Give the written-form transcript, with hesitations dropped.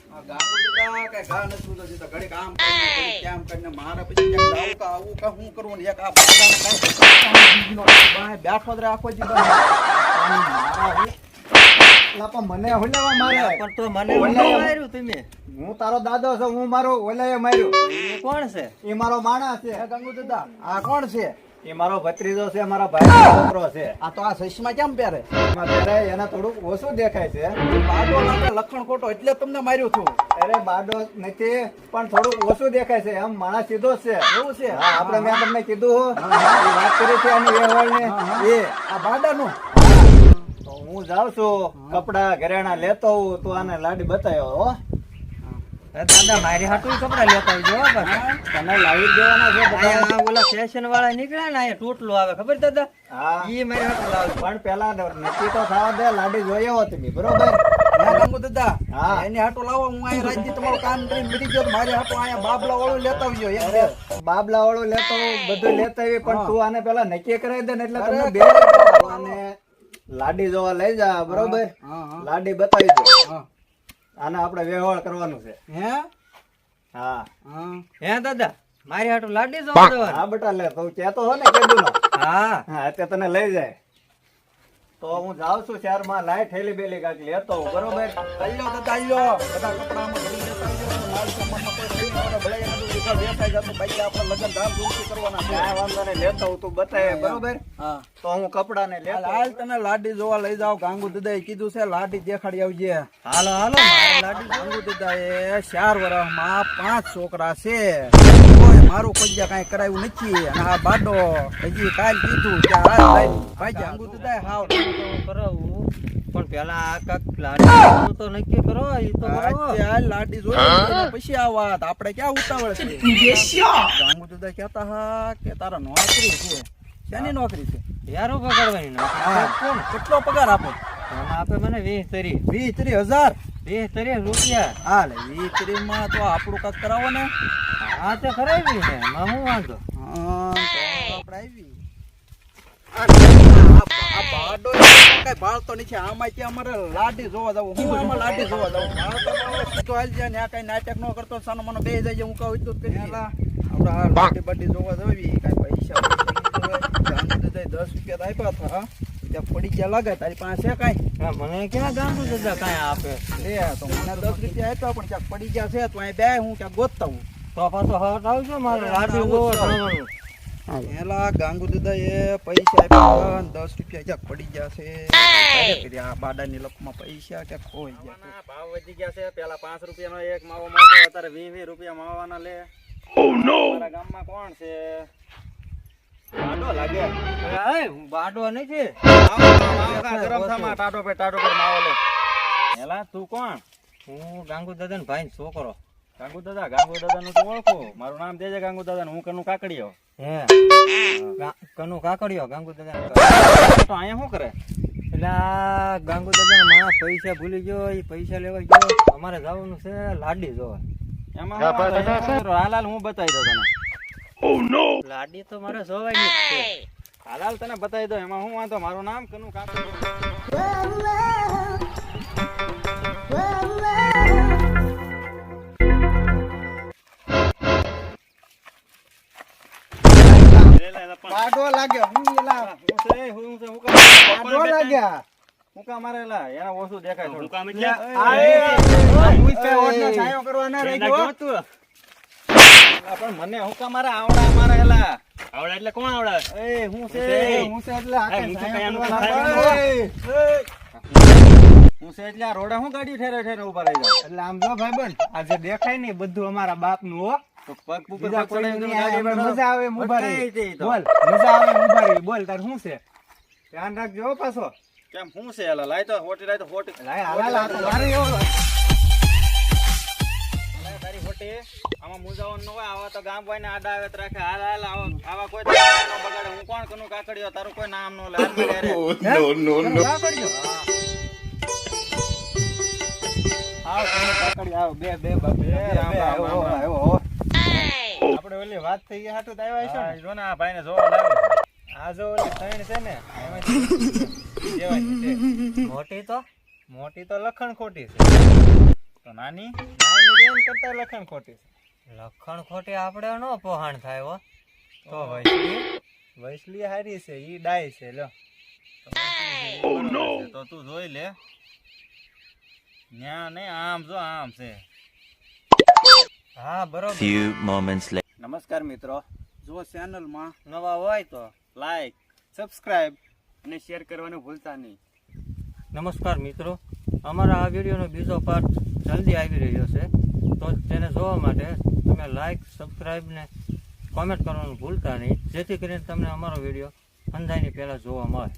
મને હુલાવા મારે પણ તો મને માર્યું તમે. હું તારો દાદો છું, હું મારો ઓલાએ માર્યું. એ કોણ છે? એ મારો માણસ છે. ગંગુ દાદા આ કોણ છે? એ મારો ભત્રીજો છે, મારા ભાઈ છોકરો છે. આ તો આ ચશ્મા કેમ પહેરે? એને થોડુંક ઓછું દેખાય છે. બાડો લખણ ખોટો એટલે તમને માર્યું છું. અરે બાડો નથી, પણ થોડુંક ઓછું દેખાય છે. આમ માણસ સીધો છે. એવું છે? આપડે મેં તમને કીધું વાત કરી છે એની વ્યવહાર ને એ આ બાડાનું. તો હું જાઉં છું કપડા ઘરેણા લેતો હું. તું આને લાડી બતાવ્યો હો દાદા. મારી હાટું કપડા લેતા આવજો. તને લાવી દેવાના છે. ઓલા ફેશન વાળા નીકળ્યા ને તૂટલું આવે ખબર દાદા? હા ઈ મારી હાટું લાવ. પણ પેલા નક્કી તો થવા દે. લાડી જોઈએ હો તમે બરોબર? દાદા હા એની હાટું લાવો. હું અહીંયા રાજ્ય તમારું કામ કરી મરી ગયો. મારી હાટું અહીંયા બાબલા વાળું લેતા આવજો. બાબલા વાળું લેતો બધું લેતા આવી. પણ તું આને પેલા નક્કી કરાવી દે ને એટલે તમે બે અને લાડી જોવા લઈ જા બરોબર? લાડી બતાવી દો. આને આપણે વ્યવહાર કરવાનું છે. હે હા હે દાદા મારી હાટુ લાડી જોવા દેવા. હા બેટા લે તું કેતો હો ને કેદું નો. હા હા તે તને લઈ જાય. તો હું જાઉં છું શહેરમાં. લાઈટ હેલી બેલી કાક લેતો બરોબર? આલ્યો દાદા આલ્યો. બધા કપડામાં ભરી લેતા આવજો. માલ સામાનમાં કોઈ રહી ન ભલે એનું વિકાસ દેખાઈ જતો. બાકી આપણે લગન ધામ ધૂમથી કરવાના છે. આ વાંધો ને લેતો હું તું બતાવે બરોબર? હા તો હું કપડા ને લેતો. હાલ તને લાડી જોવા લઈ જાવ. ગાંગુ દાદાએ કીધું છે લાડી દેખાડી આવજે. હાલો હાલો લાડી. ગાંગુ દાદાએ 4 વર્ષમાં 5 છોકરા છે. મારું કોઈ કઈ કરાયું નથી. અને આ બાડો હજી કાલ કીધું કે ભાઈ ગાંગુ દાદાએ હાવ કરાવું. પણ પેલા આ કાક લાડી તો નક્કી કરો. ઈ તો લાડી જોઈ પછી આ વાત. આપણે ક્યાં ઉતાવળ છે? ગાંગુ દાદા કહેતા હા કે તારા નોકરી છે. શેની નોકરી છે? યારો પકડવાની નોકરી. કેટલો પગાર આપે? આપે મને 20-30 હજાર રૂપિયા. હાલે 20-30 માં તો આપણું કાક કરાવો ને. હા તો કરાવી ને એમાં હું વાંધો. હા તો આપણે આવી. આ બાડો કઈ ભાળતો નથી. આમાં કે અમારે લાડી જોવા જવું. હું આમાં લાડી જોવા જવું. તો હાલ જાય ને આ કઈ નાટક ન કરતો. સાનો મનો બે જાય. હું કહું એટલું જ કરી. આપડે લાડી બાડી જોવા જવી. કઈ પૈસા 10 રૂપિયા આપ્યા હતા. ત્યાં પડી ગયા લાગે તારી પાસે કઈ? મને ક્યાં ગાંધુ દાદા કઈ આપે? લે તો મને 10 રૂપિયા આપ્યા પણ ક્યાંક પડી ગયા છે. તો અહીં બે હું ક્યાંક ગોતતા હું. તો પાછો હટ આવજો મારે લાડી જોવા. એલા ગાંગુ દાદા એ પૈસા આપ્યા 10 રૂપિયા ક્યાંક પડી ગયા છે. આ બાડાની લપમાં પૈસા ક્યાંક ખોઈ ગયા. ભાવ વધી ગયા છે. પેલા 5 રૂપિયાનો એક માવો મળતો, અત્યારે 20 રૂપિયા માવાના લે. ઓ નો મારા ગામમાં કોણ છે? બાડો લાગે. હું બાડો નથી. ગરમ થામાં ટાટો પે માવો લે. એલા તું કોણ? હું ગાંગુ દાદા ને ભાઈ છોકરો. ગાંગુ દાદા નું તો ઓળખું. મારું નામ દેજે ગાંગુ દાદા. હું કનુ કાકડીયો. હે કનુ કાકડીયો ગાંગુ દાદા. તો અહીંયા શું કરે? એટલે ગાંગુ દાદા મારા પૈસા ભૂલી ગયો. એ પૈસા લેવા ગયો. અમારે જવાનું છે લાડી જોવા. એમાં હાલ હું બતાવી દઉં તને. Oh no! લાડી તો મારે જોવાની છે. હાલ તને બતાવી દઉં. એમાં હું વાંધો? મારું નામ કનુ કાકડીયો. બાડો લાગ્યો. હું બાડો લાગ્યા. હું કા મારેલા એના ઓછું દેખાય. થોડું કામ એટલે છાયો કરવાના રહી ગયો તું. પણ મને હું કા મારા આવડા મારા હેલા. આવડા એટલે કોણ આવડા? એ હું છે એટલે હું છે એટલે આ રોડે હું ગાડી ઠેરે ઠેરે ઉભા રહી જાવ. એટલે આમ જો ભાઈબંધ આ જે દેખાય ને બધું અમારા બાપ નું હો. તો પગ ઉપર મજા આવે ઉભા રહી. બોલ મજા આવે ઉભા રહી. બોલ તાર શું છે? ધ્યાન રાખજો પાછો. કેમ શું છે? એલા લાય તો હોટી લાય તો હોટી લાય. હાલા તો મારે એવો તારી હોટી આમાં મુજાવન ન હોય. આવા તો ગામ ભાઈ ને આડા આવે રાખે. હાલ હાલ આવા કોઈ નો બગાડે. હું કોણ કનું કાકડીયો? તારું કોઈ નામ નો લાલ નો કાકડીયો. આવ કાકડી આવ. બે આવો. આપણે ઓલી વાત થઈ ગઈ હાટુ આવ્યા છે ને. જો ને આ ભાઈ ને જોવા લાવ્યો. આ જો ઓલી ત્રણ છે ને એમાંથી મોટી તો લખણ ખોટી છે. તો નાની નાની બેન કરતા લખણ ખોટી લખણ ખોટી આપણે નો પોહાણ થાય હો. તો વૈસલી હારી છે ઈ ડાય છે લ્યો. તો તું જોઈ લે ન્યા ને આમ જો આમ છે. હા બરોબર. Few moments later. નમસ્કાર મિત્રો, જો ચેનલમાં નવા હોય તો લાઈક, સબસ્ક્રાઇબ અને શેર કરવાનું ભૂલતા નહીં. નમસ્કાર મિત્રો, અમારા આ વિડીયોનો બીજો પાર્ટ જલ્દી આવી રહ્યો છે, તો તેને જોવા માટે તમે લાઈક, સબસ્ક્રાઈબ ને કોમેન્ટ કરવાનું ભૂલતા નહીં, જેથી કરીને તમને અમારો વિડીયો અંધાઈની પહેલાં જોવા મળે.